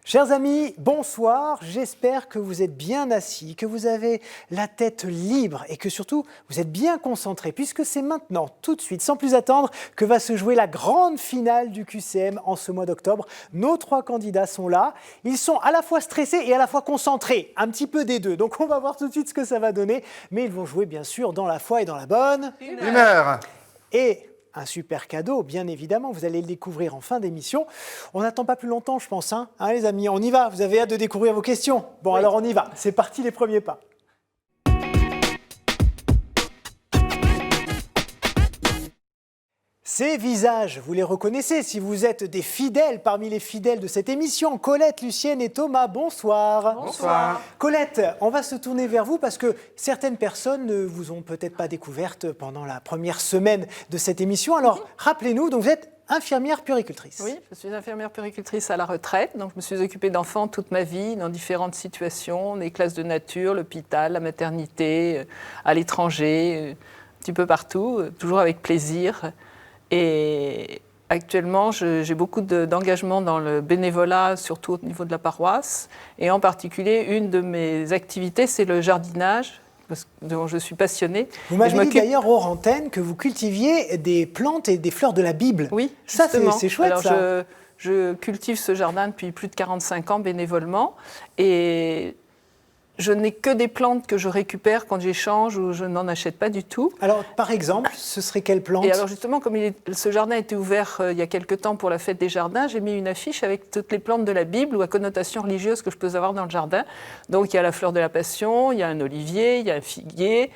Chers amis, bonsoir, j'espère que vous êtes bien assis, que vous avez la tête libre et que surtout vous êtes bien concentrés puisque c'est maintenant, tout de suite, sans plus attendre, que va se jouer la grande finale du QCM en ce mois d'octobre. Nos 3 candidats sont là, ils sont à la fois stressés et à la fois concentrés, un petit peu des deux, donc on va voir tout de suite ce que ça va donner, mais ils vont jouer bien sûr dans la foi et dans la bonne humeur. Et un super cadeau, bien évidemment, vous allez le découvrir en fin d'émission. On n'attend pas plus longtemps, je pense, hein, les amis, on y va, vous avez hâte de découvrir vos questions. Bon, oui. Alors on y va, c'est parti les premiers pas. Ces visages, vous les reconnaissez si vous êtes des fidèles parmi les fidèles de cette émission. Colette, Lucienne et Thomas, bonsoir. Bonsoir. Colette, on va se tourner vers vous parce que certaines personnes ne vous ont peut-être pas découverte pendant la première semaine de cette émission. Alors, rappelez-nous, donc vous êtes infirmière puéricultrice. Oui, je suis infirmière puéricultrice à la retraite. Donc, je me suis occupée d'enfants toute ma vie, dans différentes situations, des classes de nature, l'hôpital, la maternité, à l'étranger, un petit peu partout, toujours avec plaisir. Et actuellement, j'ai beaucoup d'engagement dans le bénévolat, surtout au niveau de la paroisse. Et en particulier, une de mes activités, c'est le jardinage, dont je suis passionnée. Vous m'avez dit d'ailleurs hors antenne que vous cultiviez des plantes et des fleurs de la Bible. Oui, ça c'est chouette. Alors, ça. Je cultive ce jardin depuis plus de 45 ans bénévolement. Et je n'ai que des plantes que je récupère quand j'échange ou je n'en achète pas du tout. Alors, par exemple, ce serait quelle plante ? Et alors justement, comme ce jardin a été ouvert il y a quelque temps pour la fête des jardins, j'ai mis une affiche avec toutes les plantes de la Bible ou à connotation religieuse que je peux avoir dans le jardin. Donc, il y a la fleur de la Passion, il y a un olivier, il y a un figuier,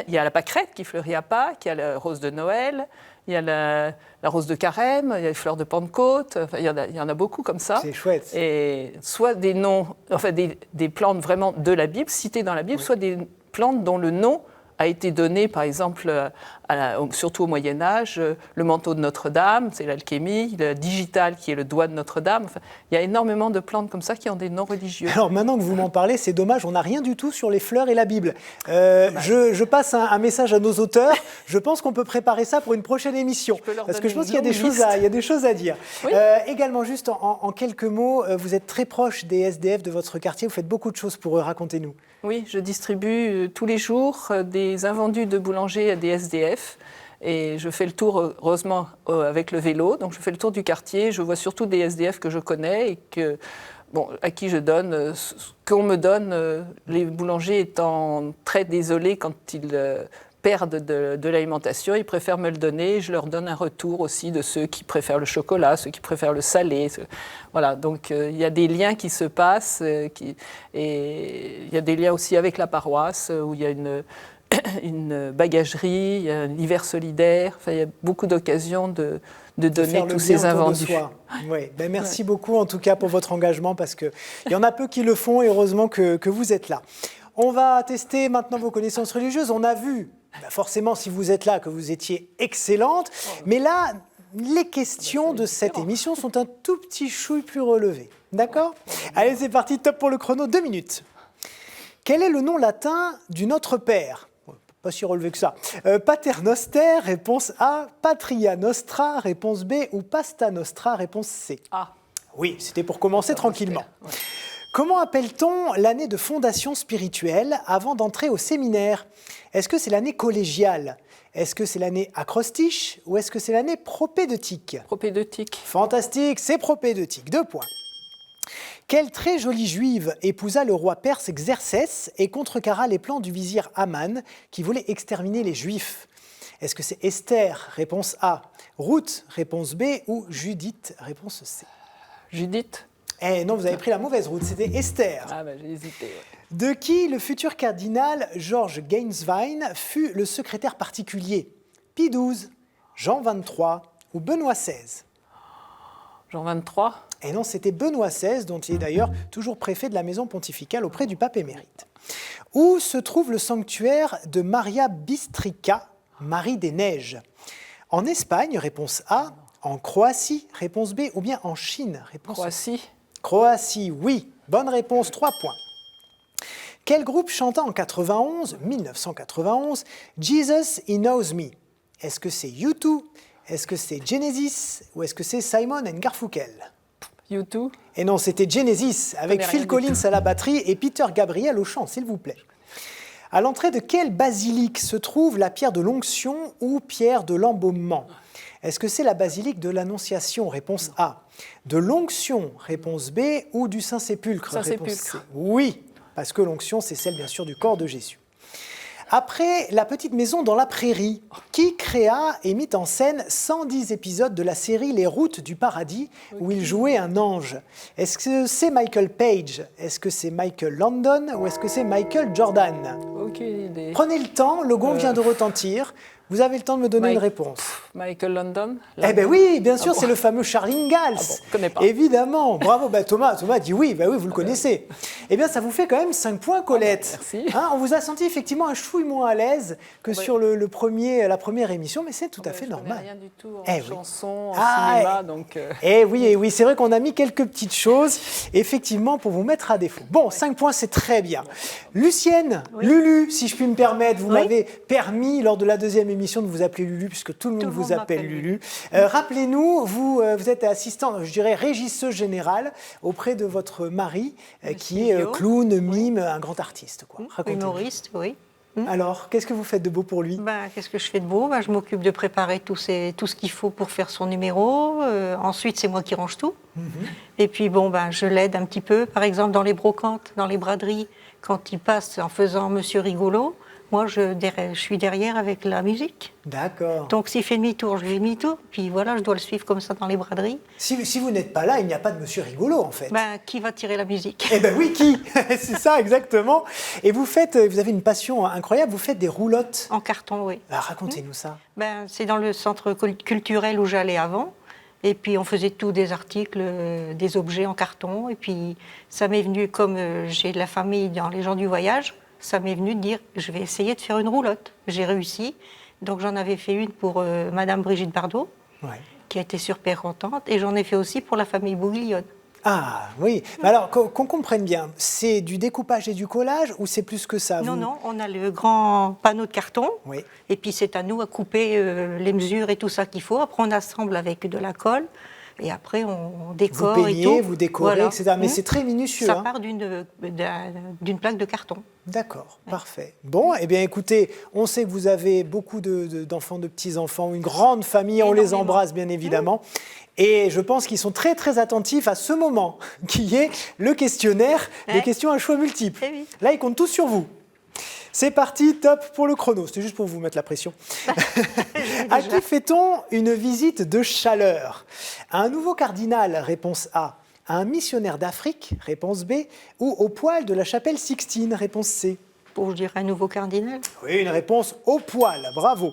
il y a la pâquerette qui fleurit à Pâques, il y a la rose de Noël, il y a la rose de Carême, il y a les fleurs de Pentecôte, enfin, il y en a beaucoup comme ça. C'est chouette. Et soit des noms, enfin des plantes vraiment de la Bible, citées dans la Bible, oui. Soit des plantes dont le nom a été donné, par exemple, surtout au Moyen-Âge, le manteau de Notre-Dame, c'est l'alchémie, le digital qui est le doigt de Notre-Dame. Enfin, il y a énormément de plantes comme ça qui ont des noms religieux. Alors maintenant que vous m'en parlez, c'est dommage, on n'a rien du tout sur les fleurs et la Bible. Je passe un message à nos auteurs, je pense qu'on peut préparer ça pour une prochaine émission. Parce que je pense qu'il y a des choses à dire. Oui. Également, juste en quelques mots, vous êtes très proche des SDF de votre quartier, vous faites beaucoup de choses pour eux, racontez-nous. Oui, je distribue tous les jours des invendus de boulanger à des SDF. Et je fais le tour, heureusement, avec le vélo. Donc, je fais le tour du quartier. Je vois surtout des SDF que je connais et à qui je donne ce qu'on me donne. Les boulangers étant très désolés quand ils perdent de l'alimentation, ils préfèrent me le donner. Je leur donne un retour aussi de ceux qui préfèrent le chocolat, ceux qui préfèrent le salé. Voilà, donc il y a des liens qui se passent. Et il y a des liens aussi avec la paroisse où il y a une bagagerie, il y a un hiver solidaire, enfin, il y a beaucoup d'occasions de donner tous ces invendus. Oui. Merci beaucoup en tout cas pour votre engagement parce qu'il y en a peu qui le font et heureusement que vous êtes là. On va tester maintenant vos connaissances religieuses. On a vu, forcément si vous êtes là, que vous étiez excellente, mais là, les questions de cette émission sont un tout petit chouille plus relevées. D'accord ? Allez, c'est parti, top pour le chrono, 2 minutes. Quel est le nom latin du Notre Père ? Pas si relevé que ça. Pater Noster, réponse A. Patria Nostra, réponse B. Ou Pasta Nostra, réponse C. A. Oui, c'était pour commencer tranquillement. Ouais. Comment appelle-t-on l'année de fondation spirituelle avant d'entrer au séminaire ? Est-ce que c'est l'année collégiale ? Est-ce que c'est l'année acrostiche ou est-ce que c'est l'année propédeutique ? Propédeutique. Fantastique, c'est propédeutique. 2 points. Quelle très jolie juive épousa le roi perse Xerxès et contrecarra les plans du vizir Aman qui voulait exterminer les Juifs ? Est-ce que c'est Esther, réponse A, Ruth, réponse B, ou Judith, réponse C ? Judith ? Eh non, vous avez pris la mauvaise route, c'était Esther. Ah j'ai hésité. Ouais. De qui le futur cardinal George Gainswein fut le secrétaire particulier ? Pie XII, Jean XXIII ou Benoît XVI ? Jean XXIII ? Et non, c'était Benoît XVI, dont il est d'ailleurs toujours préfet de la maison pontificale auprès du pape émérite. Où se trouve le sanctuaire de Maria Bistrica, Marie des Neiges ? En Espagne, réponse A. En Croatie, réponse B. Ou bien en Chine, réponse Croatie. C. Croatie, oui. Bonne réponse, 3 points. Quel groupe chanta en 1991, Jesus, He Knows Me ? Est-ce que c'est U2 ? Est-ce que c'est Genesis ? Ou est-ce que c'est Simon & Garfunkel ? U2. Et non, c'était Genesis, avec rien Phil du Collins à la batterie et Peter Gabriel au chant, s'il vous plaît. À l'entrée de quelle basilique se trouve la pierre de l'onction ou pierre de l'embaumement? Est-ce que c'est la basilique de l'Annonciation? Réponse A. De l'onction? Réponse B. Ou du Saint-Sépulcre? Réponse C. Saint-Sépulcre. Oui, parce que l'onction, c'est celle, bien sûr, du corps de Jésus. Après La Petite Maison dans la Prairie, qui créa et mit en scène 110 épisodes de la série Les Routes du Paradis, où il jouait un ange? Est-ce que c'est Michael Page? Est-ce que c'est Michael Landon? Ou est-ce que c'est Michael Jordan? Aucune idée. Prenez le temps, le gong vient de retentir. Vous avez le temps de me donner une réponse. Michael Landon. Eh bien oui, bien sûr, bon. c'est le fameux Charles Ingalls. Ah bon, je connais pas. Évidemment, bravo. Thomas dit oui, vous le connaissez. Eh bien, ça vous fait quand même 5 points, Colette. Merci. On vous a senti effectivement un chouille moins à l'aise que sur la première émission, mais c'est tout à fait Je normal. connais rien du tout en Eh oui. chanson, en cinéma, donc... Eh oui, c'est vrai qu'on a mis quelques petites choses, effectivement, pour vous mettre à défaut. Bon, 5 points, c'est très bien. Lucienne, Lulu, si je puis me permettre, vous m'avez permis, lors de la deuxième émission, de vous appeler Lulu, puisque tout le monde vous appelle Lulu. Rappelez-nous, vous êtes assistante, je dirais régisseuse générale, auprès de votre mari, qui est clown, mime, un grand artiste. Humoriste, oui. Alors, qu'est-ce que vous faites de beau pour lui? Qu'est-ce que je fais de beau? Je m'occupe de préparer tout ce qu'il faut pour faire son numéro. Ensuite, c'est moi qui range tout. Et puis, je l'aide un petit peu. Par exemple, dans les brocantes, dans les braderies, quand il passe en faisant Monsieur Rigolo, moi, je suis derrière avec la musique. D'accord. Donc, s'il fait demi-tour, je fais demi-tour. Puis voilà, je dois le suivre comme ça dans les braderies. Si vous n'êtes pas là, il n'y a pas de Monsieur Rigolo, en fait. Qui va tirer la musique? Eh bien oui, qui? C'est ça, exactement. Et vous avez une passion incroyable, vous faites des roulottes. En carton, oui. Racontez-nous ça. C'est dans le centre culturel où j'allais avant. Et puis, on faisait tous des articles, des objets en carton. Et puis, ça m'est venu, comme j'ai de la famille dans les gens du voyage, ça m'est venu de dire, je vais essayer de faire une roulotte. J'ai réussi. Donc, j'en avais fait une pour Madame Brigitte Bardot, qui a été super contente. Et j'en ai fait aussi pour la famille Bouguillonne. Ah, oui. Mais alors, qu'on comprenne bien, c'est du découpage et du collage ou c'est plus que ça? Non, on a le grand panneau de carton. Oui. Et puis, c'est à nous à couper les mesures et tout ça qu'il faut. Après, on assemble avec de la colle. Et après, on décore vous peignez, et tout. Vous décorez, etc. Mais c'est très minutieux. Ça part d'une plaque de carton. D'accord, parfait. Bon, eh bien écoutez, on sait que vous avez beaucoup d'enfants, de petits-enfants, une grande famille, on les embrasse bien évidemment. Et je pense qu'ils sont très très attentifs à ce moment, qui est le questionnaire des questions à choix multiples. Oui. Là, ils comptent tous sur vous. C'est parti, top pour le chrono. C'était juste pour vous mettre la pression. À qui fait-on une visite de chaleur? À un nouveau cardinal, réponse A. À un missionnaire d'Afrique, réponse B. Ou au poil de la chapelle Sixtine, réponse C. Pour, je dirais, un nouveau cardinal. Oui, une réponse au poil. Bravo.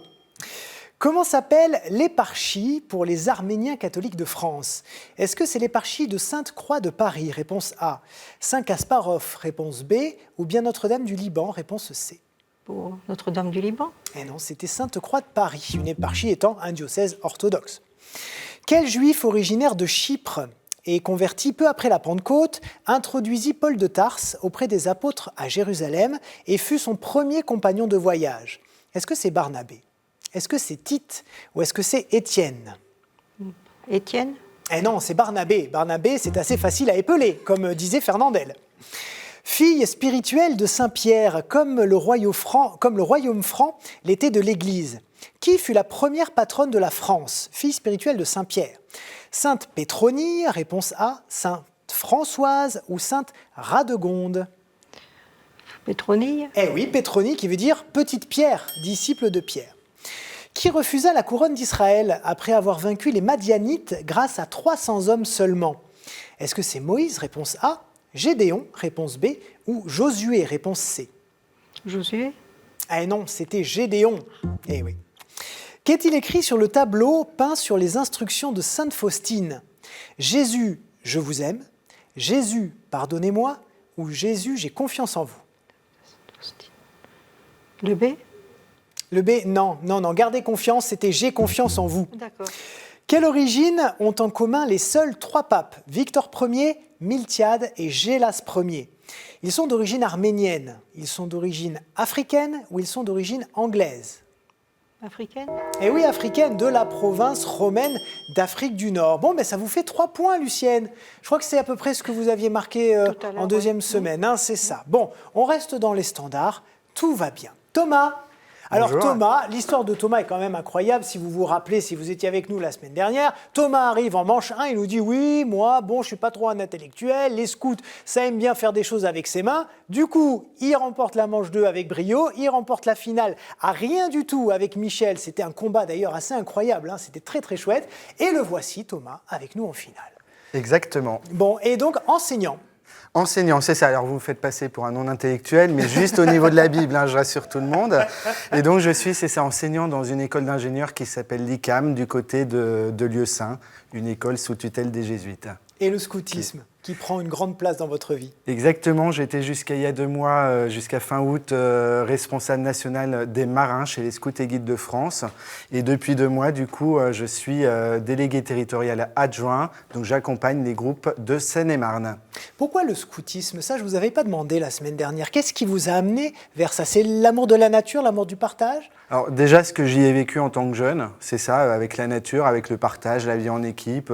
Comment s'appelle l'éparchie pour les Arméniens catholiques de France? Est-ce que c'est l'éparchie de Sainte-Croix de Paris? Réponse A. Saint-Kasparov, réponse B. Ou bien Notre-Dame du Liban? Réponse C. Pour Notre-Dame du Liban? Eh non, c'était Sainte-Croix de Paris, une éparchie étant un diocèse orthodoxe. Quel juif originaire de Chypre et converti peu après la Pentecôte introduisit Paul de Tarse auprès des apôtres à Jérusalem et fut son premier compagnon de voyage? Est-ce que c'est Barnabé? Est-ce que c'est Tite ou est-ce que c'est Étienne? Étienne? Eh non, c'est Barnabé. Barnabé, c'est assez facile à épeler, comme disait Fernandel. Fille spirituelle de Saint-Pierre, comme le royaume franc l'était de l'Église. Qui fut la première patronne de la France? Fille spirituelle de Saint-Pierre. Sainte Pétronie, réponse A. Sainte Françoise ou Sainte Radegonde? Pétronille? Eh oui, Pétronie qui veut dire petite pierre, disciple de Pierre. Qui refusa la couronne d'Israël après avoir vaincu les Madianites grâce à 300 hommes seulement? Est-ce que c'est Moïse, réponse A, Gédéon, réponse B, ou Josué, réponse C? Josué? Eh non, c'était Gédéon. Eh oui. Qu'est-il écrit sur le tableau peint sur les instructions de Sainte Faustine? Jésus, je vous aime. Jésus, pardonnez-moi. Ou Jésus, j'ai confiance en vous. Le B? Le B, non, gardez confiance, c'était j'ai confiance en vous. D'accord. Quelle origine ont en commun les seuls 3 papes, Victor Ier, Miltiade et Gélas Ier? Ils sont d'origine arménienne, ils sont d'origine africaine ou ils sont d'origine anglaise? Africaine. Et oui, africaine, de la province romaine d'Afrique du Nord. Bon, ça vous fait 3 points, Lucienne. Je crois que c'est à peu près ce que vous aviez marqué Tout à l'heure, en deuxième oui. semaine, hein, c'est ça. Bon, on reste dans les standards, tout va bien. Thomas. Alors Bonjour. Thomas, l'histoire de Thomas est quand même incroyable. Si vous vous rappelez, si vous étiez avec nous la semaine dernière, Thomas arrive en manche 1, il nous dit « Oui, moi, bon, je suis pas trop un intellectuel, les scouts, ça aime bien faire des choses avec ses mains. » Du coup, il remporte la manche 2 avec brio, il remporte la finale à rien du tout avec Michel. C'était un combat d'ailleurs assez incroyable, hein, c'était très très chouette. Et le voici, Thomas, avec nous en finale. Exactement. Bon, et donc enseignant. Enseignant, c'est ça. Alors, vous me faites passer pour un non-intellectuel, mais juste au niveau de la Bible, hein, je rassure tout le monde. Et donc, je suis, c'est ça, enseignant dans une école d'ingénieurs qui s'appelle l'ICAM, du côté de Lieu-Saint, une école sous tutelle des Jésuites. Et le scoutisme, qui prend une grande place dans votre vie. Exactement, j'étais jusqu'à il y a 2 mois, jusqu'à fin août, responsable national des marins chez les Scouts et Guides de France. Et depuis 2 mois, du coup, je suis délégué territorial adjoint, donc j'accompagne les groupes de Seine-et-Marne. Pourquoi le scoutisme? Ça, je ne vous avais pas demandé la semaine dernière. Qu'est-ce qui vous a amené vers ça? C'est l'amour de la nature, l'amour du partage? Alors déjà, ce que j'y ai vécu en tant que jeune, c'est ça, avec la nature, avec le partage, la vie en équipe.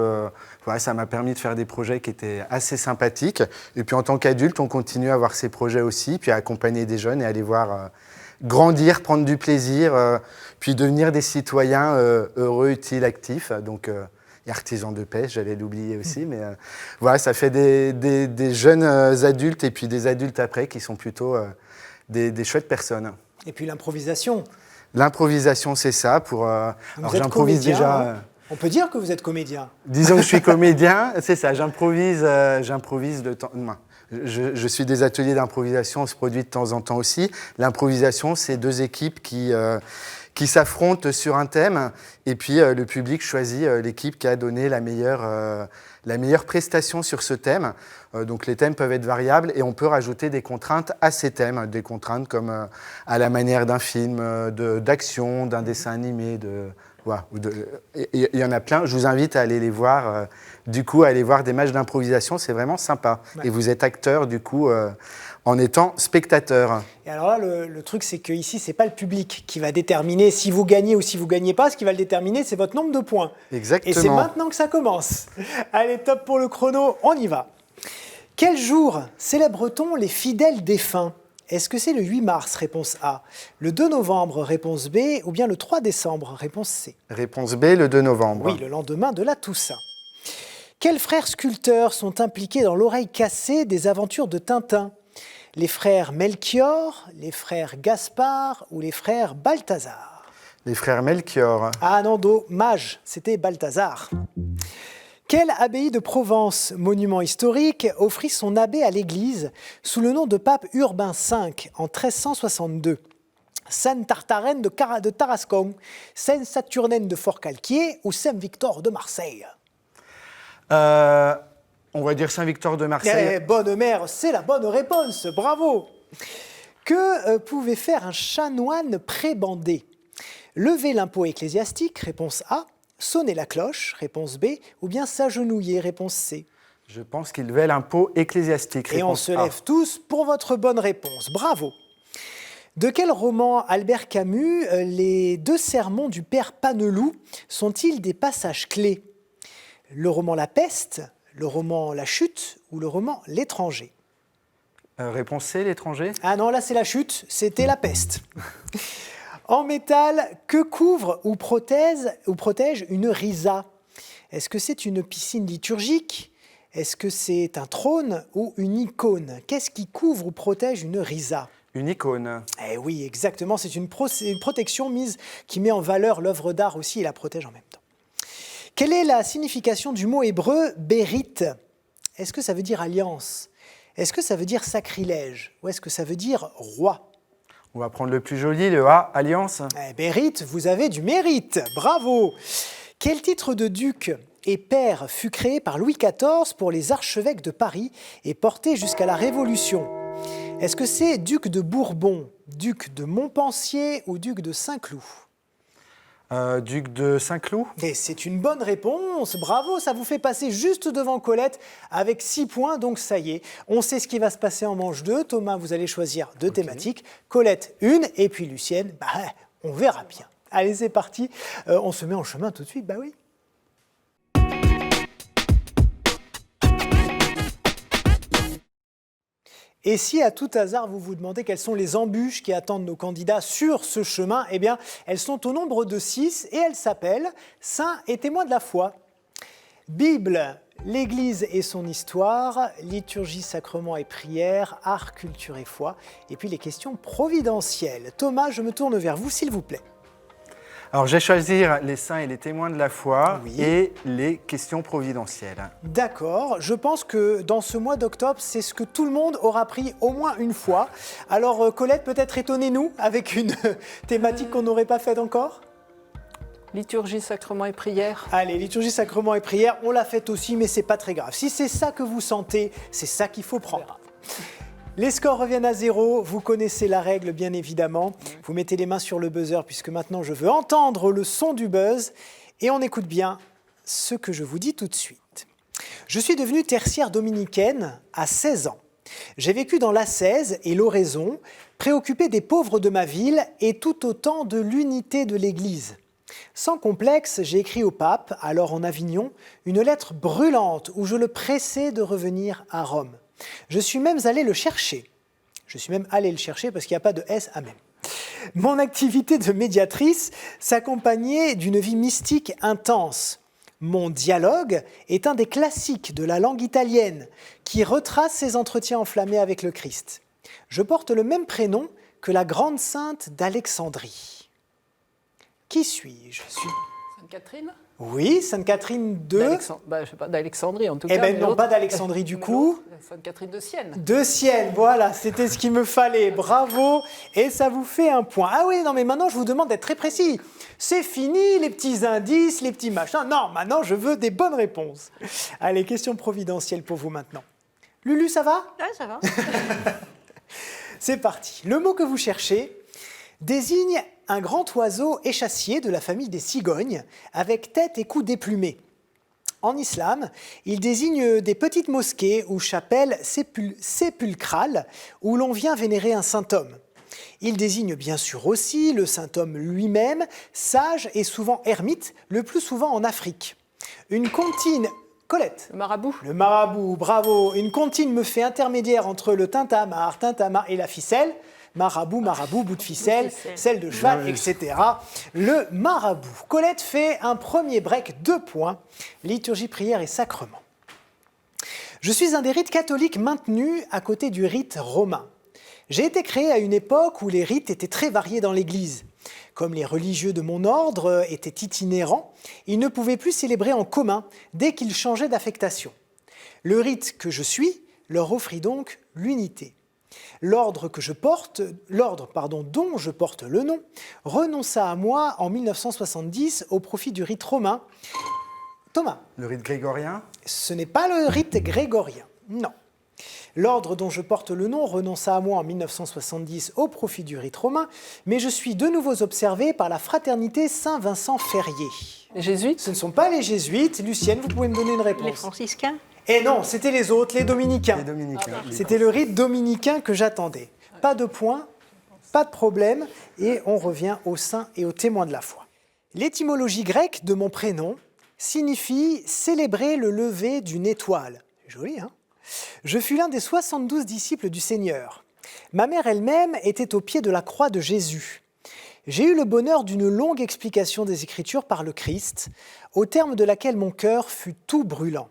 Voilà, ça m'a permis de faire des projets qui étaient assez sympathiques. Et puis en tant qu'adulte, on continue à avoir ces projets aussi, puis à accompagner des jeunes et à les voir grandir, prendre du plaisir, puis devenir des citoyens heureux, utiles, actifs. Donc, et artisans de pêche, j'allais l'oublier aussi. Mais voilà, ça fait des jeunes adultes et puis des adultes après qui sont plutôt des chouettes personnes. Et puis l'improvisation. L'improvisation, c'est ça. Vous Alors êtes j'improvise comédien, déjà. hein. On peut dire que vous êtes comédien. Disons que je suis comédien, c'est ça. J'improvise de temps. Je suis des ateliers d'improvisation, on se produit de temps en temps aussi. L'improvisation, c'est 2 équipes qui s'affrontent sur un thème, et puis le public choisit l'équipe qui a donné la meilleure prestation sur ce thème. Donc les thèmes peuvent être variables et on peut rajouter des contraintes à ces thèmes, des contraintes comme à la manière d'un film, d'action, d'un dessin animé, voilà. Il y en a plein. Je vous invite à aller les voir. Du coup, à aller voir des matchs d'improvisation, c'est vraiment sympa. Ouais. Et vous êtes acteur, du coup, en étant spectateur. Et alors là, le truc, c'est qu'ici, ce n'est pas le public qui va déterminer si vous gagnez ou si vous ne gagnez pas. Ce qui va le déterminer, c'est votre nombre de points. Exactement. Et c'est maintenant que ça commence. Allez, top pour le chrono, on y va. Quel jour célèbre-t-on les fidèles défunts? Est-ce que c'est le 8 mars, réponse A, le 2 novembre, réponse B, ou bien le 3 décembre, réponse C? Réponse B, le 2 novembre. Oui, le lendemain de la Toussaint. Quels frères sculpteurs sont impliqués dans l'oreille cassée des aventures de Tintin? Les frères Melchior, les frères Gaspard ou les frères Balthazar? Les frères Melchior. Ah non, dommage, c'était Balthazar. Quelle abbaye de Provence, monument historique, offrit son abbé à l'église sous le nom de pape Urbain V en 1362? Sainte-Tartarène de Tarascon, Sainte-Saturnaine de Forcalquier ou Saint-Victor de Marseille? On va dire Saint-Victor de Marseille. Bonne mère, c'est la bonne réponse, bravo. Que pouvait faire un chanoine prébandé? Lever l'impôt ecclésiastique, réponse A. Sonner la cloche, réponse B, ou bien s'agenouiller, réponse C. Je pense qu'il levait l'impôt ecclésiastique, Et on se lève tous pour votre bonne réponse. Bravo. De quel roman Albert Camus les 2 sermons du père Paneloux sont-ils des passages clés? Le roman La Peste, le roman La Chute ou le roman L'étranger? Réponse C, L'étranger. Ah non, là c'est La Chute, c'était La Peste. En métal, que couvre ou protège une risa? Est-ce que c'est une piscine liturgique? Est-ce que c'est un trône ou une icône? Qu'est-ce qui couvre ou protège une risa? Une icône. Eh oui, exactement, c'est une protection qui met en valeur l'œuvre d'art aussi et la protège en même temps. Quelle est la signification du mot hébreu « bérite » ? Est-ce que ça veut dire alliance? Est-ce que ça veut dire sacrilège? Ou est-ce que ça veut dire roi? On va prendre le plus joli, le A, alliance. Bérite, vous avez du mérite, bravo. Quel titre de duc et pair fut créé par Louis XIV pour les archevêques de Paris et porté jusqu'à la Révolution? Est-ce que c'est duc de Bourbon, duc de Montpensier ou duc de Saint-Cloud? Duc de Saint-Cloud. Et c'est une bonne réponse, bravo, ça vous fait passer juste devant Colette avec 6 points, donc ça y est, on sait ce qui va se passer en manche 2. Thomas, vous allez choisir 2 thématiques, Colette 1, et puis Lucienne, on verra bien. Allez, c'est parti. On se met en chemin tout de suite, bah oui. Et si à tout hasard vous vous demandez quelles sont les embûches qui attendent nos candidats sur ce chemin, eh bien elles sont au nombre de 6 et elles s'appellent Saints et témoins de la foi. Bible, l'Église et son histoire, liturgie, sacrement et prière, art, culture et foi, et puis les questions providentielles. Thomas, je me tourne vers vous s'il vous plaît. Alors, je vais choisir les saints et les témoins de la foi Oui. et les questions providentielles. D'accord, je pense que dans ce mois d'octobre, c'est ce que tout le monde aura pris au moins une fois. Alors Colette, peut-être étonnez-nous avec une thématique qu'on n'aurait pas faite encore ? Liturgie, sacrement et prière. Allez, liturgie, sacrement et prière, on l'a faite aussi, mais c'est pas très grave. Si c'est ça que vous sentez, c'est ça qu'il faut prendre. Les scores reviennent à 0, vous connaissez la règle bien évidemment. Vous mettez les mains sur le buzzer puisque maintenant je veux entendre le son du buzz et on écoute bien ce que je vous dis tout de suite. Je suis devenue tertiaire dominicaine à 16 ans. J'ai vécu dans l'ascèse et l'oraison, préoccupée des pauvres de ma ville et tout autant de l'unité de l'Église. Sans complexe, j'ai écrit au pape, alors en Avignon, une lettre brûlante où je le pressais de revenir à Rome. Je suis même allé le chercher. Je suis même allé le chercher parce qu'il n'y a pas de S à même. Mon activité de médiatrice s'accompagnait d'une vie mystique intense. Mon dialogue est un des classiques de la langue italienne qui retrace ses entretiens enflammés avec le Christ. Je porte le même prénom que la grande sainte d'Alexandrie. Qui suis-je ? Sainte-Catherine. Oui, Sainte-Catherine de... Je sais pas, d'Alexandrie en tout cas. Eh bien mais non, l'autre- pas d'Alexandrie du mais coup. l'autre, Sainte-Catherine de Sienne. De Sienne, voilà, c'était ce qu'il me fallait. Bravo, et ça vous fait un point. Ah oui, non, mais maintenant, je vous demande d'être très précis. C'est fini, les petits indices, les petits machins. Non, maintenant, je veux des bonnes réponses. Allez, question providentielle pour vous maintenant. Lulu, ça va ? Ouais, ça va. C'est parti. Le mot que vous cherchez désigne un grand oiseau échassier de la famille des cigognes, avec tête et cou déplumés. En islam, il désigne des petites mosquées ou chapelles sépulcrales où l'on vient vénérer un saint homme. Il désigne bien sûr aussi le saint homme lui-même, sage et souvent ermite, le plus souvent en Afrique. Une comptine... Colette. Le marabout. Le marabout, bravo. Une comptine me fait intermédiaire entre le tintamarre et la ficelle. Marabout, bout de ficelle, selle de cheval, etc. Le marabout. Colette fait un premier break, 2 points. Liturgie, prière et sacrement. Je suis un des rites catholiques maintenus à côté du rite romain. J'ai été créé à une époque où les rites étaient très variés dans l'Église. Comme les religieux de mon ordre étaient itinérants, ils ne pouvaient plus célébrer en commun dès qu'ils changeaient d'affectation. Le rite que je suis leur offrit donc l'unité. L'ordre dont je porte le nom renonça à moi en 1970 au profit du rite romain. Thomas, Le rite grégorien. ce n'est pas le rite grégorien, non. L'ordre dont je porte le nom renonça à moi en 1970 au profit du rite romain, mais je suis de nouveau observé par la fraternité Saint-Vincent-Ferrier. Les jésuites. Ce ne sont pas les jésuites. Lucienne, vous pouvez me donner une Les réponse. franciscains. Et non, c'était les autres, les dominicains. Les dominicains. C'était le rite dominicain que j'attendais. Pas de points, pas de problème, et on revient aux saints et aux témoins de la foi. L'étymologie grecque de mon prénom signifie célébrer le lever d'une étoile. Joli, hein ? Je fus l'un des 72 disciples du Seigneur. Ma mère elle-même était au pied de la croix de Jésus. J'ai eu le bonheur d'une longue explication des Écritures par le Christ, au terme de laquelle mon cœur fut tout brûlant.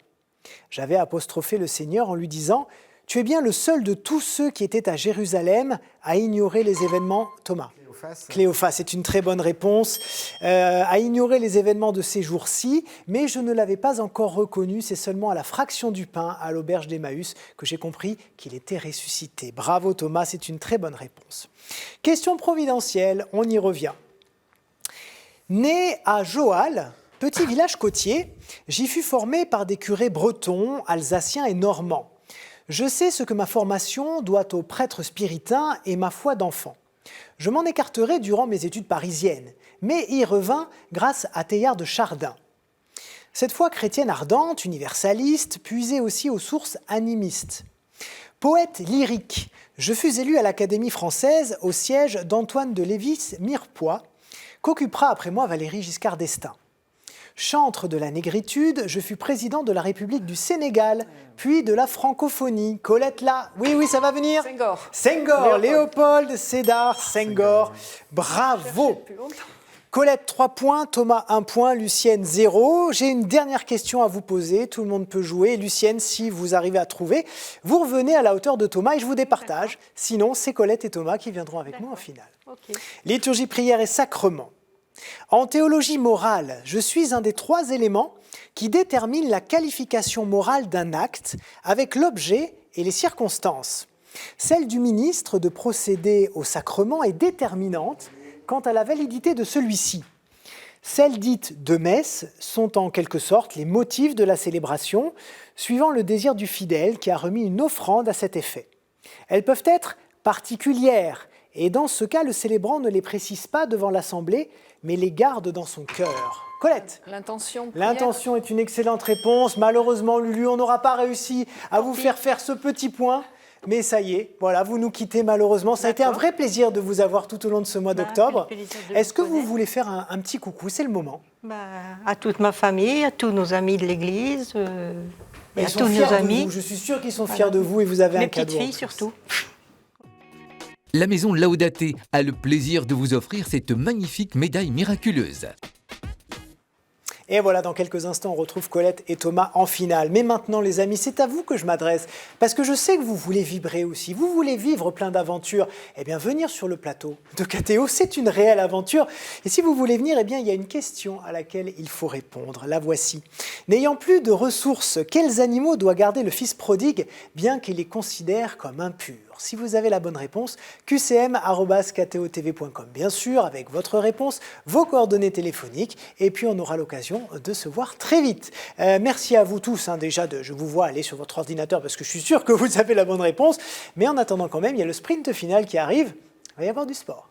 J'avais apostrophé le Seigneur en lui disant « Tu es bien le seul de tous ceux qui étaient à Jérusalem à ignorer les événements... » Thomas. Cléophas, c'est une très bonne réponse. À ignorer les événements de ces jours-ci, mais je ne l'avais pas encore reconnu. C'est seulement à la fraction du pain à l'auberge d'Emmaüs que j'ai compris qu'il était ressuscité. Bravo Thomas, c'est une très bonne réponse. Question providentielle, on y revient. Né à Joal, petit village côtier, j'y fus formé par des curés bretons, alsaciens et normands. Je sais ce que ma formation doit aux prêtres spiritains et ma foi d'enfant. Je m'en écarterai durant mes études parisiennes, mais y revins grâce à Teilhard de Chardin. Cette foi chrétienne ardente, universaliste, puisait aussi aux sources animistes. Poète lyrique, je fus élu à l'Académie française au siège d'Antoine de Lévis-Mirepoix, Qu'occupera après moi Valéry Giscard d'Estaing? Chantre de la négritude, je fus président de la République du Sénégal, puis de la francophonie. Colette là, oui, ça va venir. Senghor. Senghor, Léopold Sédar Senghor. Bravo. Colette, 3 points, Thomas, 1 point, Lucienne, 0. J'ai une dernière question à vous poser, tout le monde peut jouer. Lucienne, si vous arrivez à trouver, vous revenez à la hauteur de Thomas et je vous départage. Sinon, c'est Colette et Thomas qui viendront avec moi en finale. Ok. Liturgie, prière et sacrement. En théologie morale, je suis un des 3 éléments qui déterminent la qualification morale d'un acte avec l'objet et les circonstances. Celle du ministre de procéder au sacrement est déterminante quant à la validité de celui-ci. Celles dites de messe sont en quelque sorte les motifs de la célébration, suivant le désir du fidèle qui a remis une offrande à cet effet. Elles peuvent être particulières, et dans ce cas, le célébrant ne les précise pas devant l'assemblée, mais les garde dans son cœur. Colette. L'intention. L'intention est une excellente réponse. Malheureusement, Lulu, on n'aura pas réussi à vous faire ce petit point. Mais ça y est, voilà, vous nous quittez malheureusement. Ça a été un vrai plaisir de vous avoir tout au long de ce mois d'octobre. Est-ce que vous voulez faire un petit coucou? C'est le moment. À toute ma famille, à tous nos amis de l'église, et à tous nos amis. Je suis sûr qu'ils sont fiers de vous et vous avez un cadeau. Les petites filles surtout. La maison Laudate a le plaisir de vous offrir cette magnifique médaille miraculeuse. Et voilà, dans quelques instants, on retrouve Colette et Thomas en finale. Mais maintenant, les amis, c'est à vous que je m'adresse. Parce que je sais que vous voulez vibrer aussi. Vous voulez vivre plein d'aventures. Eh bien, venir sur le plateau de KTO, c'est une réelle aventure. Et si vous voulez venir, eh bien, il y a une question à laquelle il faut répondre. La voici. N'ayant plus de ressources, quels animaux doit garder le fils prodigue, bien qu'il les considère comme impurs? Si vous avez la bonne réponse, qcm@ktotv.com. Bien sûr, avec votre réponse, vos coordonnées téléphoniques, et puis on aura l'occasion de se voir très vite. Merci à vous tous. Déjà, je vous vois aller sur votre ordinateur parce que je suis sûr que vous avez la bonne réponse. Mais en attendant quand même, il y a le sprint final qui arrive. Il va y avoir du sport.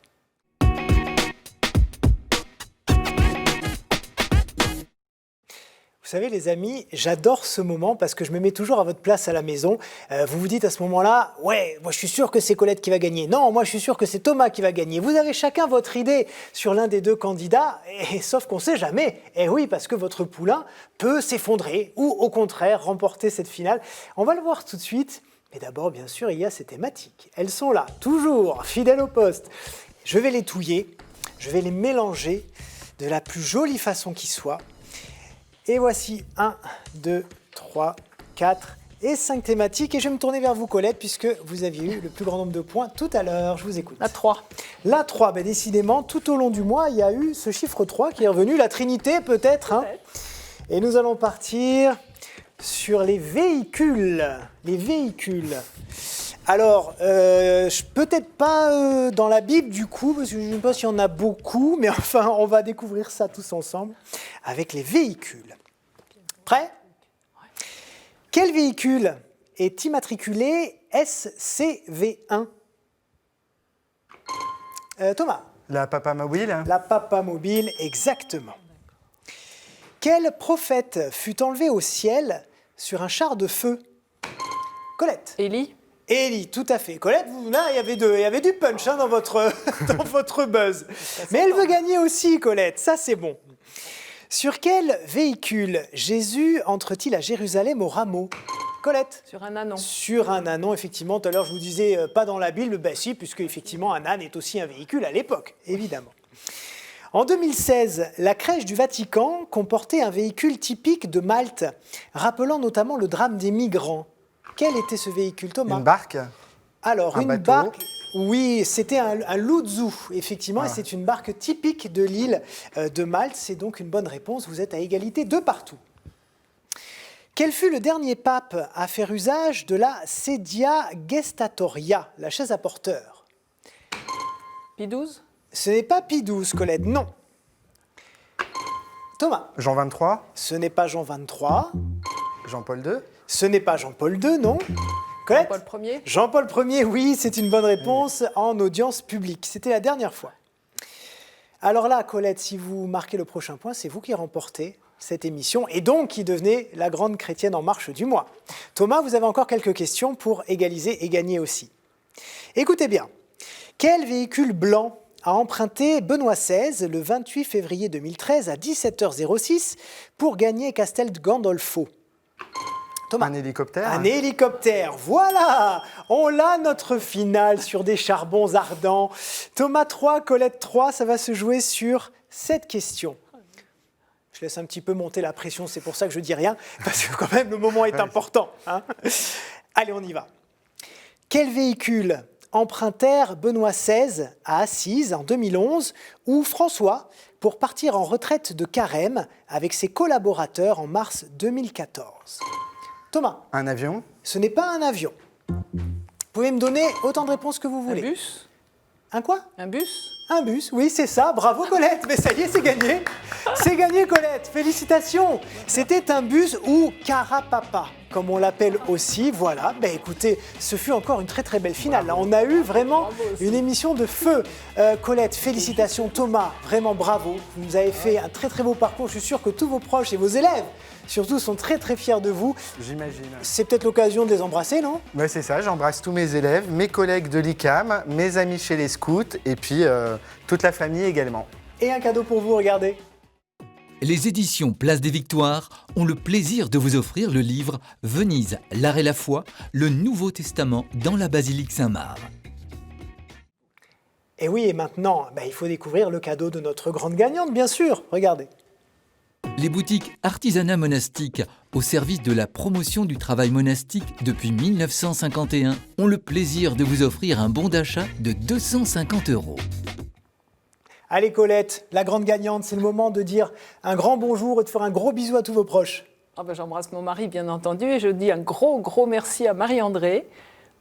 Vous savez les amis, j'adore ce moment parce que je me mets toujours à votre place à la maison. Vous vous dites à ce moment-là, ouais, moi je suis sûr que c'est Colette qui va gagner. Non, moi je suis sûr que c'est Thomas qui va gagner. Vous avez chacun votre idée sur l'un des 2 candidats, sauf qu'on ne sait jamais. Et oui, parce que votre poulain peut s'effondrer ou au contraire remporter cette finale. On va le voir tout de suite. Mais d'abord, bien sûr, il y a ces thématiques. Elles sont là, toujours fidèles au poste. Je vais les touiller, je vais les mélanger de la plus jolie façon qui soit. Et voici 1, 2, 3, 4 et 5 thématiques. Et je vais me tourner vers vous, Colette, puisque vous aviez eu le plus grand nombre de points tout à l'heure. Je vous écoute. La 3. La 3, décidément, tout au long du mois, il y a eu ce chiffre 3 qui est revenu. La Trinité, peut-être. Et nous allons partir sur les véhicules. Les véhicules. Alors, peut-être pas dans la Bible du coup, parce que je ne sais pas s'il y en a beaucoup, mais enfin, on va découvrir ça tous ensemble avec les véhicules. Prêt ? Quel véhicule est immatriculé SCV1 ? Thomas ? La Papa Mobile. La Papa Mobile, exactement. Quel prophète fut enlevé au ciel sur un char de feu ? Colette ? Élie. Élie, tout à fait. Colette, là, il y avait du punch dans votre buzz. Mais elle veut gagner aussi, Colette. Ça, c'est bon. Sur quel véhicule Jésus entre-t-il à Jérusalem au rameau ? Colette ? Sur un ânon. Sur un ânon, effectivement. Tout à l'heure, je vous disais, pas dans la Bible. Ben si, puisque effectivement, un âne est aussi un véhicule à l'époque, évidemment. En 2016, la crèche du Vatican comportait un véhicule typique de Malte, rappelant notamment le drame des migrants. Quel était ce véhicule, Thomas ? Une barque. Alors, un une bateau. barque, oui, c'était un Luzu, effectivement, et c'est une barque typique de l'île de Malte. C'est donc une bonne réponse, vous êtes à égalité de partout. Quel fut le dernier pape à faire usage de la sedia gestatoria, la chaise à porteur ? Pie XII. Ce n'est pas Pie XII, Colette, non. Thomas ? Jean 23. Ce n'est pas Jean 23. Jean-Paul II. Ce n'est pas Jean-Paul II, non. Colette ? Jean-Paul Ier. Jean-Paul Ier, oui, c'est une bonne réponse en audience publique. C'était la dernière fois. Alors là, Colette, si vous marquez le prochain point, c'est vous qui remportez cette émission et donc qui devenez la grande chrétienne en marche du mois. Thomas, vous avez encore quelques questions pour égaliser et gagner aussi. Écoutez bien. Quel véhicule blanc a emprunté Benoît XVI le 28 février 2013 à 17h06 pour gagner Castel Gandolfo? Thomas. Un hélicoptère. Un hélicoptère, voilà. On l'a, notre finale sur des charbons ardents. Thomas 3, Colette 3, ça va se jouer sur cette question. Je laisse un petit peu monter la pression, c'est pour ça que je dis rien, parce que quand même le moment est important. Hein. Allez, on y va. Quel véhicule empruntèrent Benoît XVI à Assise en 2011 ou François pour partir en retraite de Carême avec ses collaborateurs en mars 2014? Thomas. Un avion. Ce n'est pas un avion. Vous pouvez me donner autant de réponses que vous voulez. Un bus? Un quoi? Un bus? Un bus, oui, c'est ça. Bravo Colette. Mais ça y est, c'est gagné. C'est gagné Colette. Félicitations. C'était un bus ou carapapa, comme on l'appelle aussi. Voilà. Ben écoutez, ce fut encore une très très belle finale. Là, on a eu vraiment une émission de feu. Colette, félicitations. Thomas, vraiment bravo. Vous nous avez fait un très très beau parcours. Je suis sûr que tous vos proches et vos élèves, surtout, sont très très fiers de vous. J'imagine. C'est peut-être l'occasion de les embrasser, non? Ouais, c'est ça, j'embrasse tous mes élèves, mes collègues de l'ICAM, mes amis chez les scouts et puis toute la famille également. Et un cadeau pour vous, regardez. Les éditions Place des Victoires ont le plaisir de vous offrir le livre Venise, l'art et la foi, le Nouveau Testament dans la basilique Saint-Marc. Et oui, et maintenant, il faut découvrir le cadeau de notre grande gagnante, bien sûr. Regardez. Les boutiques Artisanat Monastique, au service de la promotion du travail monastique depuis 1951, ont le plaisir de vous offrir un bon d'achat de 250 €. Allez Colette, la grande gagnante, c'est le moment de dire un grand bonjour et de faire un gros bisou à tous vos proches. J'embrasse mon mari, bien entendu, et je dis un gros merci à Marie-André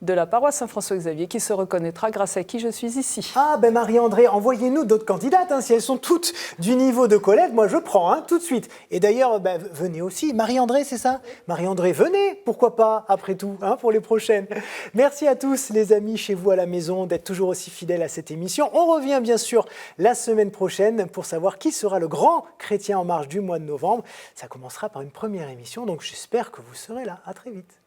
de la paroisse Saint-François-Xavier qui se reconnaîtra grâce à qui je suis ici. Ah Marie-André, envoyez-nous d'autres candidates, si elles sont toutes du niveau de Colette, moi je prends tout de suite. Et d'ailleurs, venez aussi, Marie-André, c'est ça? Marie-André, venez, pourquoi pas, après tout, pour les prochaines. Merci à tous les amis chez vous à la maison d'être toujours aussi fidèles à cette émission. On revient bien sûr la semaine prochaine pour savoir qui sera le grand chrétien en marche du mois de novembre. Ça commencera par une première émission, donc j'espère que vous serez là. À très vite.